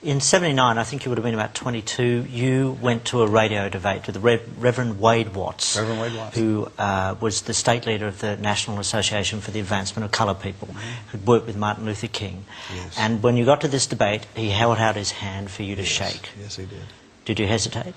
In '79, I think you would have been about 22, you went to a radio debate with the Reverend Wade Watts, who was the state leader of the National Association for the Advancement of Coloured People, who'd worked with Martin Luther King. Yes. And when you got to this debate, he held out his hand for you to shake. Yes, he did. Did you hesitate?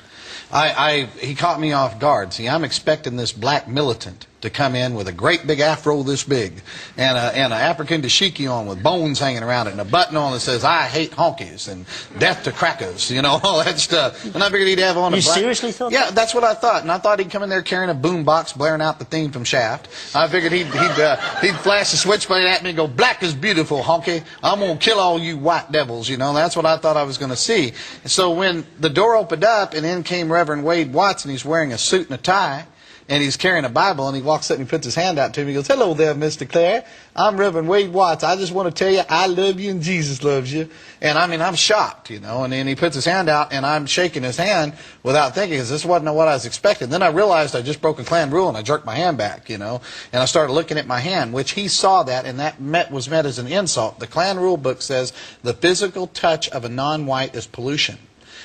He caught me off guard. See, I'm expecting this black militant to come in with a great big afro this big and an African dashiki on with bones hanging around it and a button on that says, "I hate honkies" and "death to crackers," you know, all that stuff. And I figured he'd have on a You seriously thought Yeah, that? that's what I thought. And I thought he'd come in there carrying a boom box blaring out the theme from Shaft. I figured he'd flash the switchblade at me and go, "Black is beautiful, honky. I'm going to kill all you white devils," you know. That's what I thought I was going to see. And so when the door opened up and in came Reverend Wade Watts, and he's wearing a suit and a tie, and he's carrying a Bible, and he walks up and he puts his hand out to me. He goes, "Hello there, Mr. Clare. I'm Reverend Wade Watts. I just want to tell you I love you and Jesus loves you." And I mean, I'm shocked, you know. And then he puts his hand out, and I'm shaking his hand without thinking, because this wasn't what I was expecting. Then I realized I just broke a Klan rule, and I jerked my hand back, you know. And I started looking at my hand, which he saw that, and that was meant as an insult. The Klan rule book says the physical touch of a non-white is pollution.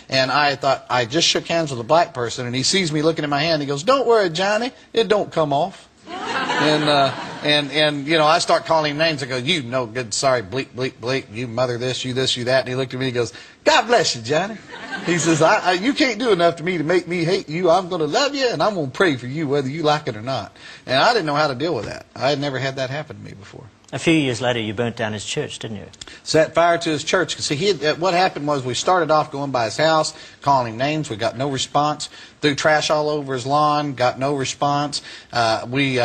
And I thought, I just shook hands with a black person, and he sees me looking at my hand. He goes, "Don't worry, Johnny, it don't come off." And you know, I start calling him names. I go, "You no good, sorry, bleep, bleep, bleep, you mother this, you this, you that." And he looked at me and he goes, "God bless you, Johnny." He says, "You can't do enough to me to make me hate you. I'm going to love you, and I'm going to pray for you whether you like it or not." And I didn't know how to deal with that. I had never had that happen to me before. A few years later, you burnt down his church, didn't you? Set fire to his church. See, what happened was we started off going by his house, calling him names. We got no response. Threw trash all over his lawn. Got no response. We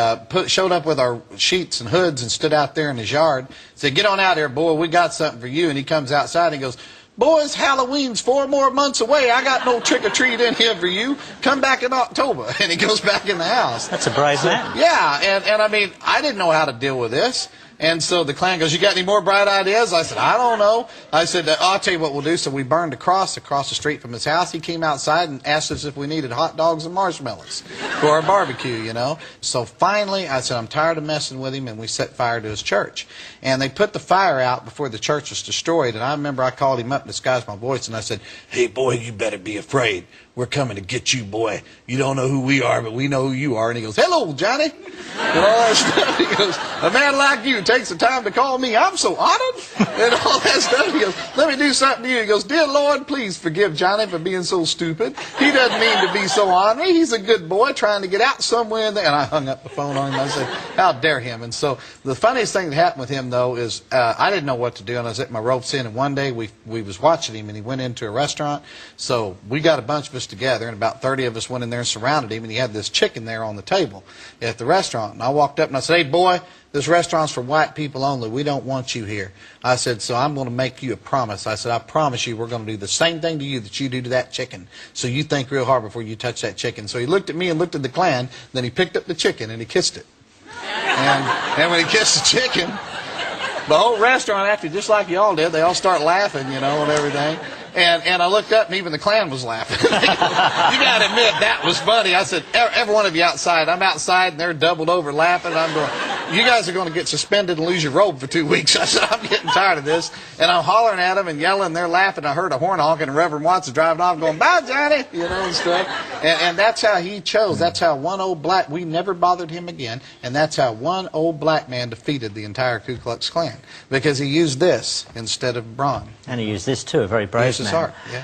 showed up with our sheets and hoods and stood out there in his yard. Said, "Get on out here, boy. We got something for you." And he comes outside and he goes, "Boys, Halloween's 4 more months away. I got no trick-or-treat in here for you. Come back in October." And he goes back in the house. That's a brave man. Yeah, and I mean, I didn't know how to deal with this. And so the Klan goes, "You got any more bright ideas?" I said, "I don't know." I said, "I'll tell you what we'll do." So we burned a cross across the street from his house. He came outside and asked us if we needed hot dogs and marshmallows for our barbecue, you know. So finally, I said, "I'm tired of messing with him," and we set fire to his church. And they put the fire out before the church was destroyed. And I remember I called him up, disguised my voice, and I said, "Hey, boy, you better be afraid. We're coming to get you, boy. You don't know who we are, but we know who you are." And he goes, "Hello, Johnny." And all that stuff. He goes, "A man like you takes the time to call me. I'm so honored." And all that stuff. He goes, "Let me do something to you." He goes, "Dear Lord, please forgive Johnny for being so stupid. He doesn't mean to be so ornery. He's a good boy trying to get out somewhere in there." And I hung up the phone on him. I said, "How dare him?" And so the funniest thing that happened with him, though, is I didn't know what to do. And I was at my ropes in. And one day we was watching him, and he went into a restaurant. So we got a bunch of us together, and about 30 of us went in there and surrounded him. And he had this chicken there on the table at the restaurant. And I walked up and I said, "Hey, boy, this restaurant's for white people only. We don't want you here." I said, "So I'm going to make you a promise." I said, "I promise you we're going to do the same thing to you that you do to that chicken. So you think real hard before you touch that chicken." So he looked at me and looked at the Klan. Then he picked up the chicken and he kissed it. And when he kissed the chicken, the whole restaurant acted just like y'all did. They all start laughing, you know, and everything. And I looked up, and even the Klan was laughing. You got to admit, that was funny. I said, "Every one of you outside." I'm outside, and they're doubled over laughing. I'm going, "You guys are going to get suspended and lose your robe for 2 weeks." I said, "I'm getting tired of this." And I'm hollering at them and yelling, and they're laughing. I heard a horn honking, and Reverend Watts is driving off going, "Bye, Johnny," you know, and stuff. And that's how he chose. That's how one old black, we never bothered him again, and that's how one old black man defeated the entire Ku Klux Klan, because he used this instead of brawn. And he used this too, a very brave man. His heart, yeah.